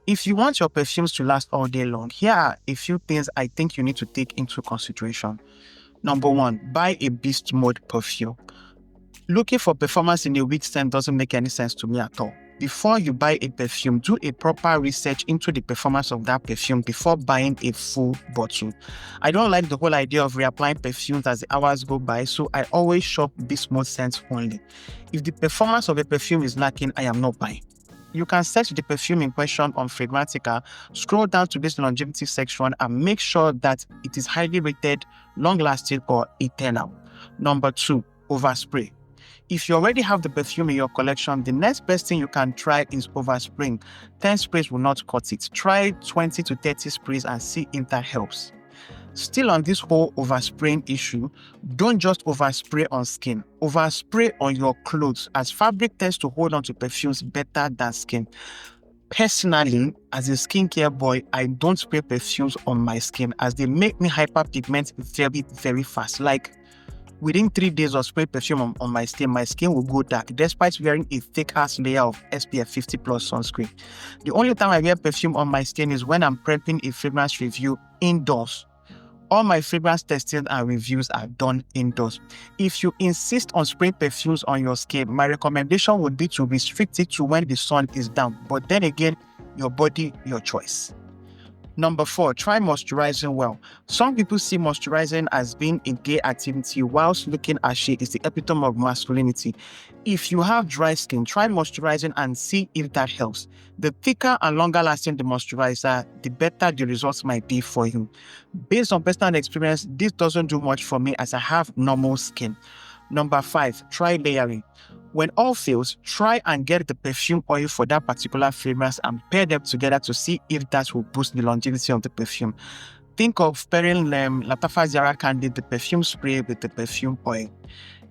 If you want your perfumes to last all day long, here are a few things I think you need to take into consideration. Number one, buy a beast mode perfume. Looking for performance in a weak scent doesn't make any sense to me at all. Before you buy a perfume, do a proper research into the performance of that perfume before buying a full bottle. I don't like the whole idea of reapplying perfumes as the hours go by, so I always shop beast mode scents only. If the performance of a perfume is lacking, I am not buying. You can search the perfume in question on Fragrantica, scroll down to this longevity section and make sure that it is highly rated, long-lasting or eternal. Number two, overspray. If you already have the perfume in your collection, the next best thing you can try is overspraying. 10 sprays will not cut it. Try 20 to 30 sprays and see if that helps. Still on this whole overspraying issue, don't just overspray on skin. Overspray on your clothes, as fabric tends to hold on to perfumes better than skin. Personally, as a skincare boy, I don't spray perfumes on my skin as they make me hyperpigment very, very fast. Like, within 3 days of spray perfume on my skin will go dark despite wearing a thick-ass layer of SPF 50+ sunscreen. The only time I wear perfume on my skin is when I'm prepping a fragrance review indoors. All my fragrance testing and reviews are done indoors. If you insist on spraying perfumes on your skin, my recommendation would be to restrict it to when the sun is down. But then again, your body, your choice. Number four, try moisturizing well. Some people see moisturizing as being a gay activity, whilst looking ashy is the epitome of masculinity. If you have dry skin, try moisturizing and see if that helps. The thicker and longer lasting the moisturizer, the better the results might be for you. Based on personal experience, this doesn't do much for me as I have normal skin. Number five, try layering. When all fails, try and get the perfume oil for that particular fragrance and pair them together to see if that will boost the longevity of the perfume. Think of pairing Latafa Zara Candid, the perfume spray, with the perfume oil.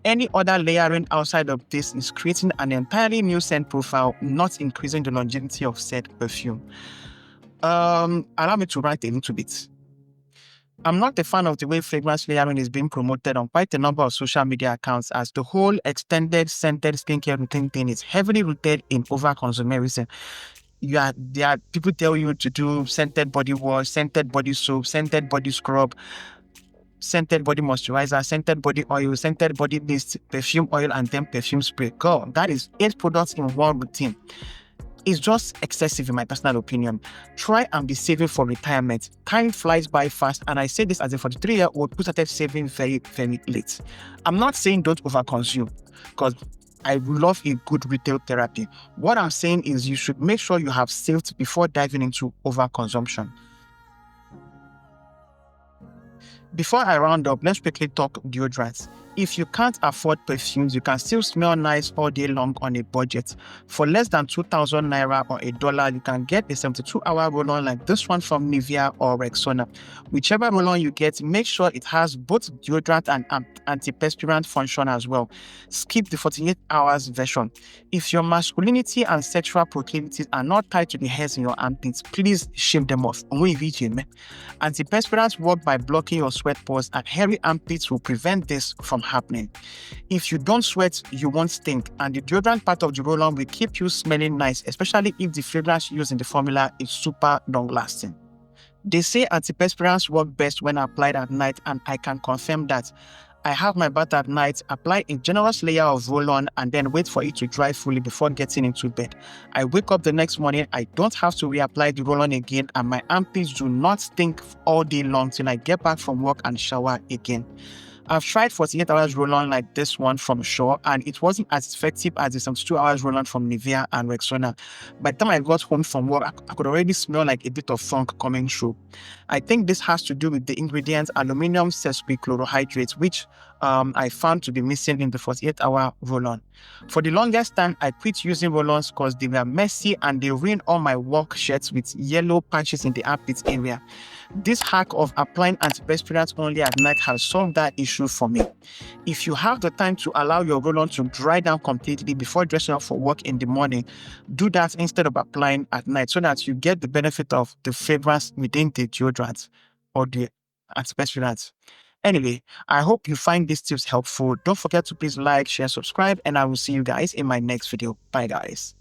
Any other layering outside of this is creating an entirely new scent profile, not increasing the longevity of said perfume. Allow me to write a little bit. I'm not a fan of the way fragrance layering is being promoted on quite a number of social media accounts, as the whole extended scented skincare routine thing is heavily rooted in overconsumerism. There are people tell you to do scented body wash, scented body soap, scented body scrub, scented body moisturizer, scented body oil, scented body mist, perfume oil, and then perfume spray. God, that is 8 products in one routine. It's just excessive in my personal opinion. Try and be saving for retirement. Time flies by fast, and I say this as a 43-year-old who started saving very, very late. I'm not saying don't overconsume, because I love a good retail therapy. What I'm saying is you should make sure you have saved before diving into overconsumption. Before I round up, let's quickly talk deodorants. If you can't afford perfumes, you can still smell nice all day long on a budget. For less than 2,000 naira or $1, you can get a 72-hour roll-on like this one from Nivea or Rexona. Whichever roll-on you get, make sure it has both deodorant and antiperspirant function as well. Skip the 48 hours version. If your masculinity and sexual proclivities are not tied to the hairs in your armpits, please shave them off. Antiperspirants work by blocking your sweat pores, and hairy armpits will prevent this from happening. If you don't sweat, you won't stink, and the deodorant part of the roll-on will keep you smelling nice, especially if the fragrance used in the formula is super long-lasting. They say antiperspirants work best when applied at night, and I can confirm that. I have my bath at night, apply a generous layer of roll-on, and then wait for it to dry fully before getting into bed. I wake up the next morning, I don't have to reapply the roll-on again, and my armpits do not stink all day long till I get back from work and shower again. I've tried 48 hours roll-on like this one from Shaw, and it wasn't as effective as the 72 hours roll-on from Nivea and Rexona. By the time I got home from work, I could already smell like a bit of funk coming through. I think this has to do with the ingredient aluminum sesquichlorohydrate, which I found to be missing in the 48-hour roll-on. For the longest time, I quit using roll-ons because they were messy and they ruined all my work shirts with yellow patches in the armpit area. This hack of applying antiperspirants only at night has solved that issue for me. If you have the time to allow your roll-on to dry down completely before dressing up for work in the morning, do that instead of applying at night so that you get the benefit of the fragrance within the deodorant or the antiperspirants. Anyway, I hope you find these tips helpful. Don't forget to please like, share, subscribe, and I will see you guys in my next video. Bye, guys.